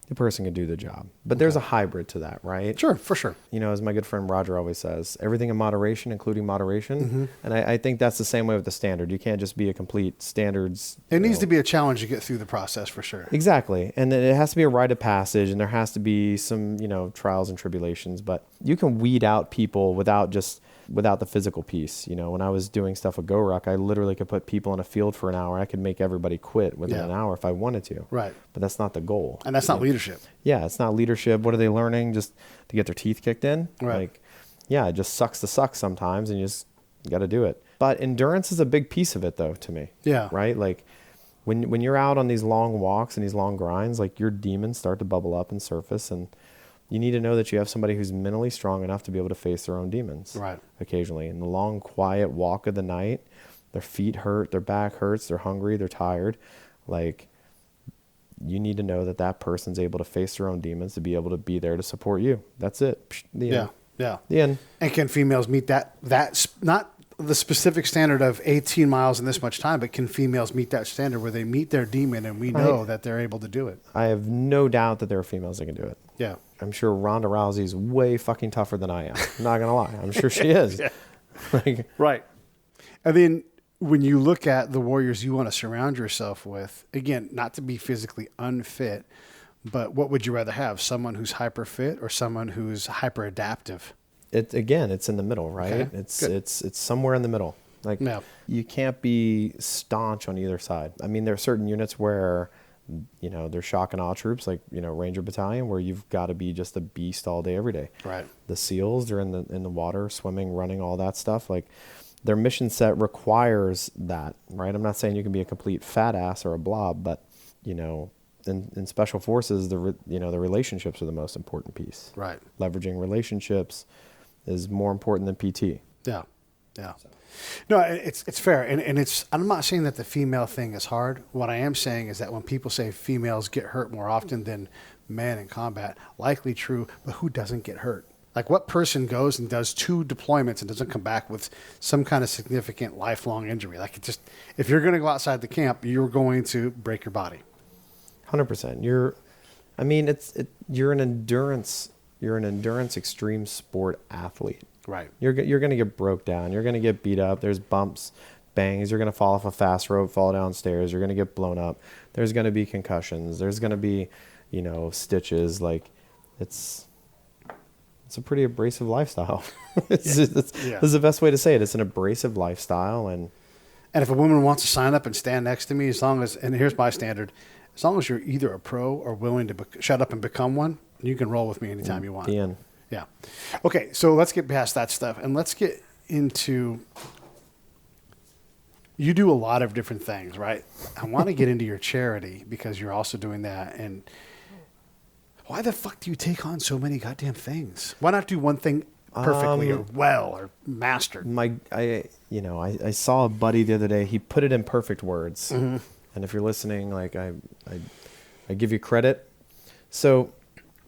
The person can do the job. But there's a hybrid to that, right?
Sure, for sure.
As my good friend Roger always says, everything in moderation, including moderation. And I think that's the same way with the standard. You can't just be a complete standards.
It needs to be a challenge to get through the process for sure.
Exactly. And then it has to be a rite of passage and there has to be some, trials and tribulations. But you can weed out people without the physical piece. When I was doing stuff with GoRuck, I literally could put people in a field for an hour. I could make everybody quit within an hour if I wanted to.
Right.
But that's not the goal.
And that's not leadership.
Yeah, it's not leadership. What are they learning? Just to get their teeth kicked in?
Right.
It just sucks to suck sometimes and you just got to do it. But endurance is a big piece of it though, to me.
Yeah.
Right? When you're out on these long walks and these long grinds, your demons start to bubble up and surface, and you need to know that you have somebody who's mentally strong enough to be able to face their own demons.
Right.
Occasionally. In the long, quiet walk of the night, their feet hurt, their back hurts, they're hungry, they're tired. You need to know that person's able to face their own demons to be able to be there to support you. That's it. The end.
Yeah.
The end.
And can females meet that not the specific standard of 18 miles in this much time, but can females meet that standard where they meet their demon and we know that they're able to do it?
I have no doubt that there are females that can do it.
Yeah.
I'm sure Ronda Rousey's way fucking tougher than I am. I'm not going to lie. I'm sure she is.
Right. And then when you look at the warriors you want to surround yourself with, again, not to be physically unfit, but what would you rather have? Someone who's hyper fit or someone who's hyper adaptive?
It's in the middle, right?
Okay,
it's somewhere in the middle. You can't be staunch on either side. There are certain units where, they're shock and awe troops, Ranger Battalion, where you've got to be just a beast all day, every day.
Right.
The SEALs, they're in the water, swimming, running, all that stuff. Their mission set requires that, right? I'm not saying you can be a complete fat ass or a blob, but in special forces, the relationships are the most important piece.
Right.
Leveraging relationships is more important than PT.
Yeah. Yeah. No, it's fair. And I'm not saying that the female thing is hard. What I am saying is that when people say females get hurt more often than man in combat. Likely true, but who doesn't get hurt? Like, what person goes and does 2 deployments and doesn't come back with some kind of significant lifelong injury? Like, it just, if you're going to go outside the camp, you're going to break your body.
100%. You're an endurance extreme sport athlete.
Right.
You're going to get broke down. You're going to get beat up. There's bumps, bangs. You're going to fall off a fast rope, fall downstairs. You're going to get blown up. There's going to be concussions. There's going to be, stitches. Like, it's a pretty abrasive lifestyle. This is the best way to say it. It's an abrasive lifestyle. And
if a woman wants to sign up and stand next to me, and here's my standard, as long as you're either a pro or willing to shut up and become one, you can roll with me anytime you want.
the end.
Yeah. Okay, so let's get past that stuff, and let's get into, you do a lot of different things, right? I want to get into your charity because you're also doing that. And why the fuck do you take on so many goddamn things? Why not do one thing perfectly or well or mastered?
I saw a buddy the other day. He put it in perfect words.
Mm-hmm.
And if you're listening, like I give you credit. So,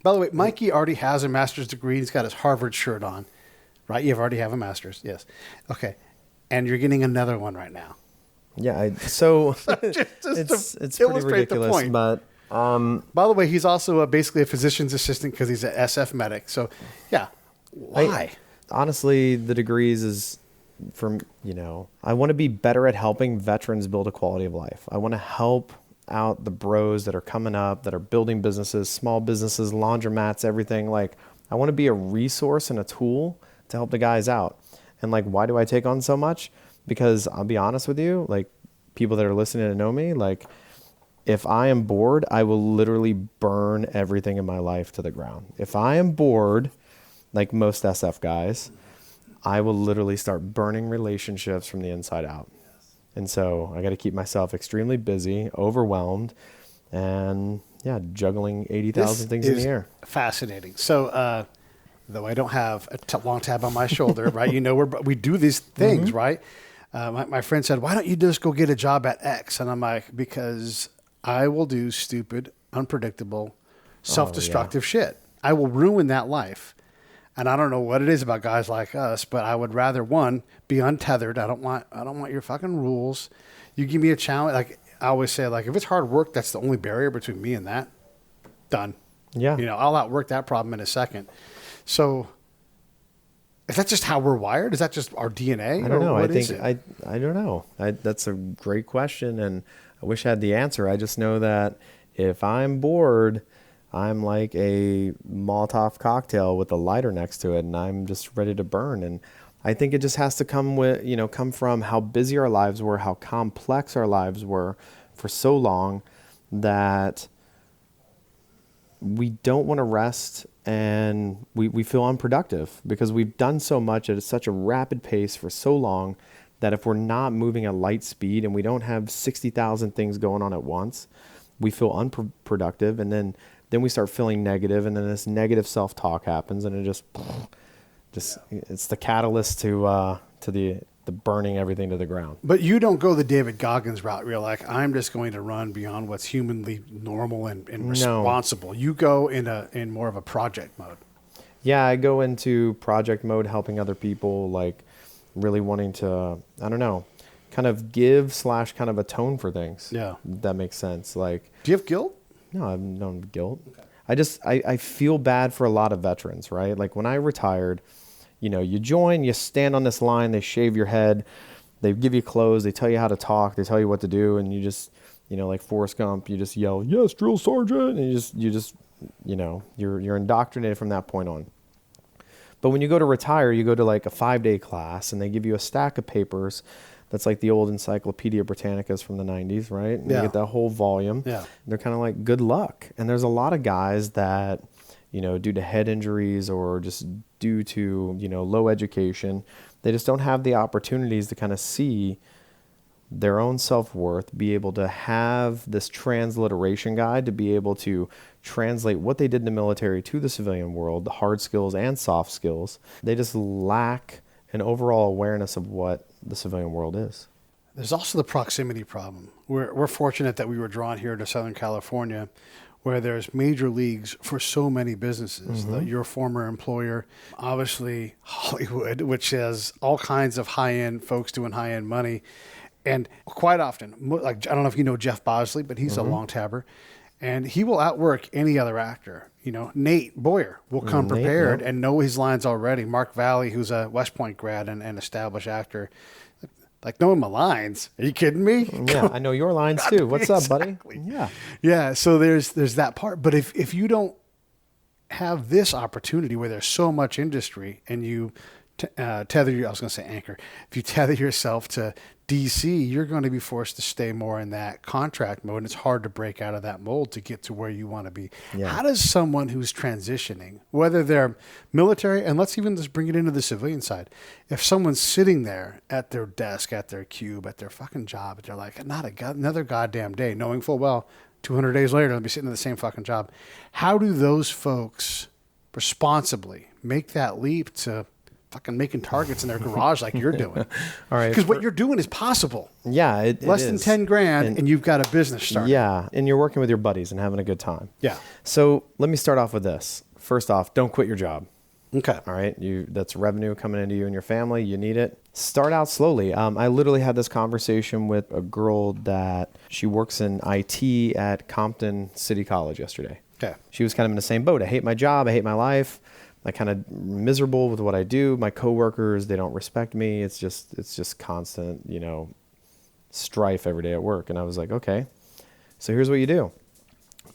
by the way, Mikey already has a master's degree. He's got his Harvard shirt on, right? You already have a master's, yes. Okay, and you're getting another one right now.
Yeah. It's pretty ridiculous, but.
By the way, he's also basically a physician's assistant because he's an SF medic. So, yeah, why?
Honestly, the degrees is from, I want to be better at helping veterans build a quality of life. I want to help out the bros that are coming up, that are building businesses, small businesses, laundromats, everything. Like, I want to be a resource and a tool to help the guys out. And like, why do I take on so much? Because I'll be honest with you, like, people that are listening to know me, like, if I am bored, I will literally burn everything in my life to the ground. If I am bored, like most SF guys, I will literally start burning relationships from the inside out. And so I got to keep myself extremely busy, overwhelmed, and juggling 80,000 things in the air.
Fascinating. So, though I don't have a long tab on my shoulder, right? We do these things, right? My friend said, why don't you just go get a job at X? And I'm like, because I will do stupid, unpredictable, self-destructive shit. I will ruin that life. And I don't know what it is about guys like us, but I would rather, one, be untethered. I don't want your fucking rules. You give me a challenge. Like I always say, like, if it's hard work, that's the only barrier between me and that. Done.
Yeah.
I'll outwork that problem in a second. So is that just how we're wired? Is that just our DNA?
I don't know. I don't know. That's a great question, and I wish I had the answer. I just know that if I'm bored, I'm like a Molotov cocktail with a lighter next to it, and I'm just ready to burn. And I think it just has to come from how busy our lives were, how complex our lives were for so long that we don't want to rest, and we feel unproductive because we've done so much at such a rapid pace for so long that if we're not moving at light speed and we don't have 60,000 things going on at once, we feel unproductive, and then we start feeling negative, and then this negative self-talk happens, and it just it's the catalyst to the burning everything to the ground.
But you don't go the David Goggins route. You're like, I'm just going to run beyond what's humanly normal and responsible. No. You go in more of a project mode.
Yeah, I go into project mode, helping other people, like really wanting to, I don't know, kind of give / kind of atone for things. Yeah. That makes sense. Like,
do you have guilt?
No, I have no guilt. Okay. I feel bad for a lot of veterans, right? Like when I retired, you join, you stand on this line, they shave your head, they give you clothes, they tell you how to talk, they tell you what to do, and you just, like Forrest Gump, you just yell, "Yes, drill sergeant," and you're indoctrinated from that point on. But when you go to retire, you go to like a 5-day class, and they give you a stack of papers that's like the old Encyclopedia Britannicas from the 90s, right? And you get that whole volume. Yeah. They're kind of like, good luck. And there's a lot of guys that, due to head injuries or just due to, low education, they just don't have the opportunities to kind of see their own self-worth, be able to have this transliteration guide to be able to translate what they did in the military to the civilian world, the hard skills and soft skills. They just lack an overall awareness of what the civilian world is.
There's also the proximity problem. We're fortunate that we were drawn here to Southern California, where there's major leagues for so many businesses. Your former employer, obviously Hollywood, which has all kinds of high-end folks doing high-end money. And quite often, like, I don't know if you know Jeff Bosley, but he's a long tabber. And he will outwork any other actor. You know, Nate Boyer will come prepared and know his lines already. Mark Valley, who's a West Point grad and an established actor, like, knowing my lines. Are you kidding me?
Yeah, I know your lines too. What's up, buddy? Yeah.
Yeah, so there's that part. But if you don't have this opportunity where there's so much industry and you tether anchor. If you tether yourself to DC, you're going to be forced to stay more in that contract mode, and it's hard to break out of that mold to get to where you want to be.
Yeah.
How does someone who's transitioning, whether they're military, and let's even just bring it into the civilian side, if someone's sitting there at their desk, at their cube, at their fucking job, they're like, another goddamn day, knowing full well 200 days later they'll be sitting in the same fucking job. How do those folks responsibly make that leap to fucking making targets in their garage like you're doing?
All right.
Because what you're doing is possible.
Yeah. It
Less than
is.
10 grand and you've got a business started.
Yeah. And you're working with your buddies and having a good time.
Yeah.
So let me start off with this. First off, don't quit your job.
Okay.
All right. That's revenue coming into you and your family. You need it. Start out slowly. I literally had this conversation with a girl that she works in IT at Compton City College yesterday.
Okay.
She was kind of in the same boat. I hate my job. I hate my life. I kind of miserable with what I do. My coworkers, they don't respect me. It's just constant, strife every day at work. And I was like, okay, so here's what you do.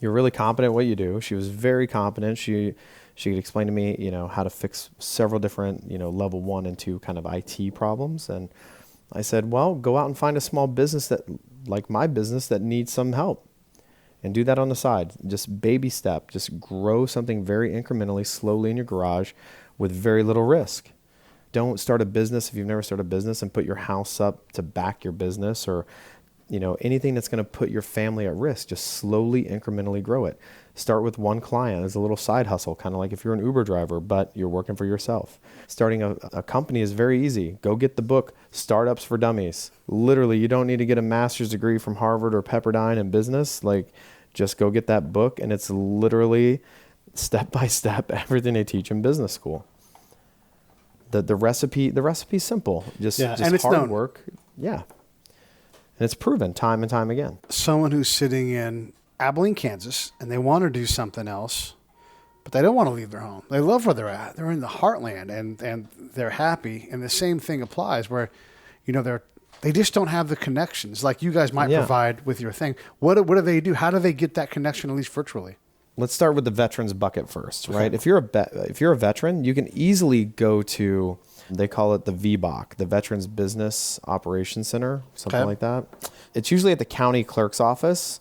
You're really competent at what you do. She was very competent. She could explain to me, how to fix several different, level 1 and 2 kind of IT problems. And I said, well, go out and find a small business that, like my business, that needs some help. And do that on the side. Just baby step. Just grow something very incrementally, slowly in your garage with very little risk. Don't start a business if you've never started a business and put your house up to back your business or, anything that's going to put your family at risk. Just slowly, incrementally grow it. Start with one client as a little side hustle, kind of like if you're an Uber driver, but you're working for yourself. Starting a company is very easy. Go get the book, Startups for Dummies. Literally, you don't need to get a master's degree from Harvard or Pepperdine in business. Just go get that book, and it's literally step by step everything they teach in business school. The recipe's simple. Just
and it's
hard
known.
work. Yeah. And it's proven time and time again.
Someone who's sitting in Abilene, Kansas, and they want to do something else, but they don't want to leave their home. They love where they're at. They're in the heartland, and they're happy. And the same thing applies where, they just don't have the connections like you guys might provide with your thing. What do they do? How do they get that connection, at least virtually?
Let's start with the veterans bucket first, right? If you're a veteran, you can easily go to, they call it the VBOC, the Veterans Business Operations Center, something like that. It's usually at the county clerk's office.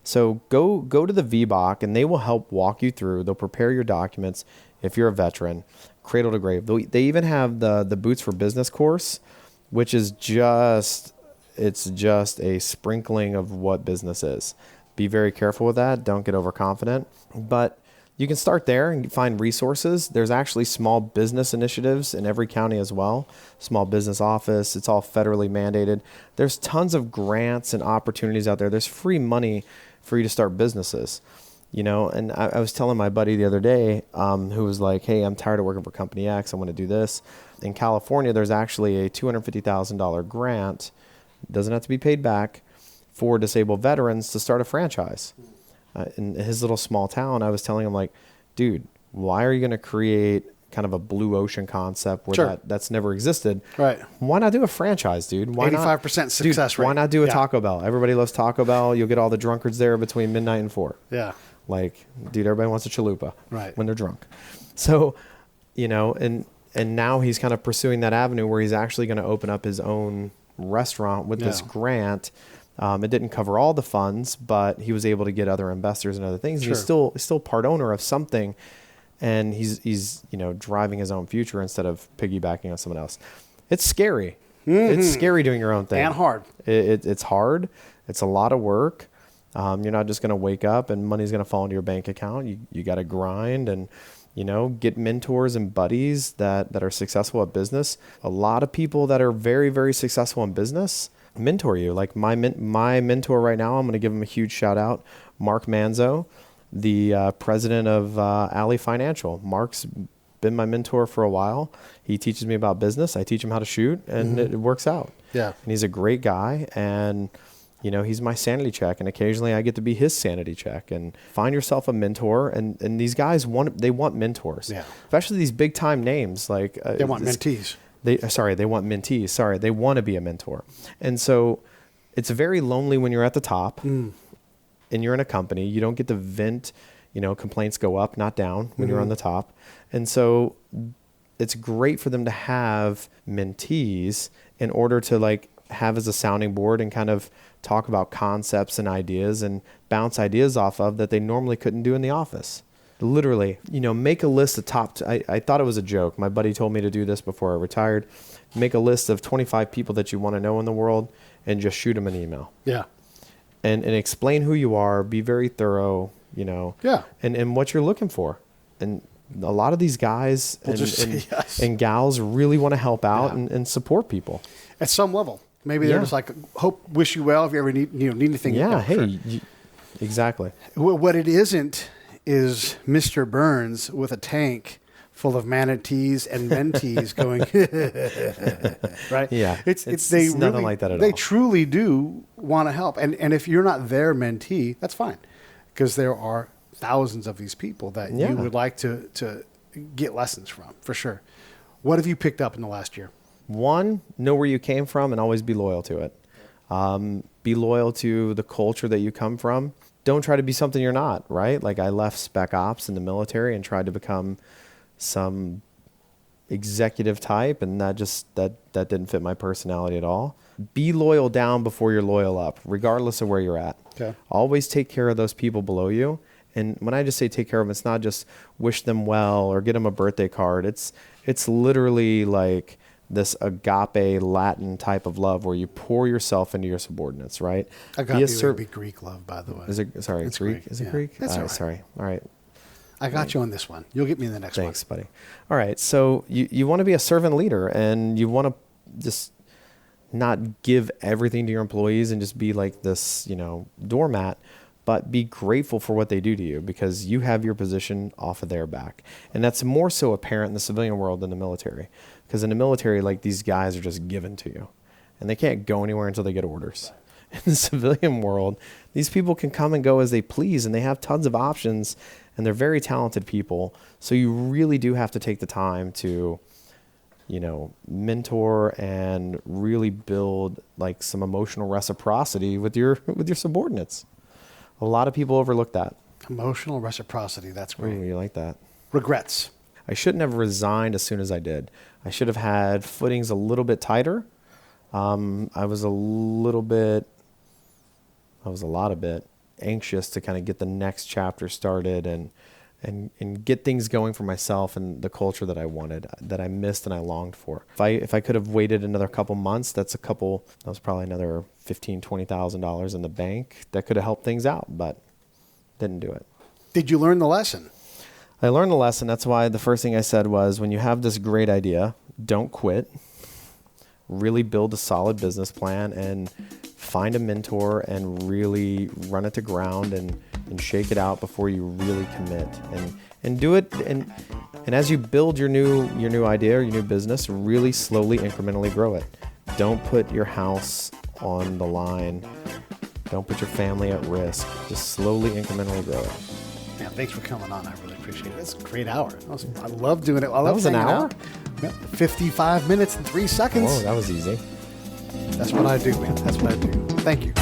So go to the VBOC and they will help walk you through. They'll prepare your documents if you're a veteran, cradle to grave. They even have the Boots for Business course, which is just a sprinkling of what business is. Be very careful with that. Don't get overconfident. But you can start there and find resources. There's actually small business initiatives in every county as well. Small business office. It's all federally mandated. There's tons of grants and opportunities out there. There's free money for you to start businesses. And I was telling my buddy the other day, who was like, hey, I'm tired of working for Company X. I want to do this. In California, there's actually a $250,000 grant. It doesn't have to be paid back for disabled veterans to start a franchise. In his little small town, I was telling him, like, dude, why are you going to create kind of a blue ocean concept where that's never existed?
Right.
Why not do a franchise, dude? Why
85% success rate.
Why not do a Taco Bell? Everybody loves Taco Bell. You'll get all the drunkards there between midnight and 4.
Yeah.
Like, dude, everybody wants a chalupa when they're drunk. So, and now he's kind of pursuing that avenue where he's actually going to open up his own restaurant with this grant. It didn't cover all the funds, but he was able to get other investors and other things.
Sure.
And he's still part owner of something, and he's driving his own future instead of piggybacking on someone else. It's scary. Mm-hmm. It's scary doing your own thing.
And hard.
It's hard. It's a lot of work. You're not just going to wake up and money's going to fall into your bank account. You got to grind and, get mentors and buddies that are successful at business. A lot of people that are very, very successful in business mentor you. Like my mentor right now, I'm going to give him a huge shout out, Mark Manzo. the president of Alley Financial. Mark's been my mentor for a while. He teaches me about business. I teach him how to shoot, and it works out.
Yeah.
And he's a great guy, and he's my sanity check, and occasionally I get to be his sanity check. And find yourself a mentor, and these guys want mentors.
Yeah.
Especially these big time names like
They want mentees.
They want mentees. Sorry, they want to be a mentor. And so it's very lonely when you're at the top and you're in a company. You don't get to vent, complaints go up, not down when you're on the top. And so it's great for them to have mentees in order to like have as a sounding board and kind of talk about concepts and ideas and bounce ideas off of that they normally couldn't do in the office. Literally, make a list of I thought it was a joke. My buddy told me to do this before I retired. Make a list of 25 people that you want to know in the world and just shoot them an email.
Yeah.
And explain who you are. Be very thorough,
Yeah.
And what you're looking for. And a lot of these guys and gals really want to help out and support people.
At some level. Maybe they're just like, wish you well if you ever need anything.
Yeah,
sure.
Exactly.
What it isn't is Mr. Burns with a tank full of manatees and mentees going, right?
Yeah,
it's
nothing
really,
like that at all.
They truly do want to help. And if you're not their mentee, that's fine. Because there are thousands of these people that you would like to get lessons from, for sure. What have you picked up in the last year?
One, know where you came from and always be loyal to it. Be loyal to the culture that you come from. Don't try to be something you're not, right? Like I left spec ops in the military and tried to become some executive type, and that didn't fit my personality at all. Be loyal down before you're loyal up, regardless of where you're at.
Okay.
Always take care of those people below you. And when I just say take care of them, it's not just wish them well or get them a birthday card. It's literally like this agape Latin type of love where you pour yourself into your subordinates, right?
Agape would be Greek love, by the way.
Is it? Sorry, it's Greek. Is it Greek?
That's all right.
Sorry. All right.
I got you on this one. You'll get me in the next one.
Thanks, buddy. All right. So you want to be a servant leader, and you want to just not give everything to your employees and just be like this, doormat, but be grateful for what they do to you because you have your position off of their back. And that's more so apparent in the civilian world than the military. Because in the military, like these guys are just given to you and they can't go anywhere until they get orders. In the civilian world, these people can come and go as they please and they have tons of options and they're very talented people. So you really do have to take the time to, mentor and really build like some emotional reciprocity with your subordinates. A lot of people overlook that.
Emotional reciprocity. That's great.
Ooh, you like that.
Regrets.
I shouldn't have resigned as soon as I did. I should have had footings a little bit tighter. I was a lot of bit anxious to kind of get the next chapter started and get things going for myself and the culture that I wanted, that I missed and I longed for. If I could have waited another couple months, that was probably another $15,000, $20,000 in the bank that could have helped things out, but didn't do it.
Did you learn the lesson?
I learned the lesson. That's why the first thing I said was, when you have this great idea, don't quit. Really build a solid business plan and find a mentor and really run it to ground and shake it out before you really commit and do it. And as you build your new idea or your new business, really slowly, incrementally grow it. Don't put your house on the line. Don't put your family at risk. Just slowly, incrementally grow it.
Yeah, thanks for coming on. I really appreciate it. It's a great hour. I love doing it. I love
That was an
hanging
hour?
out. Yep, 55 minutes and 3 seconds.
Whoa, that was easy.
That's what I do, man. That's what I do. Thank you.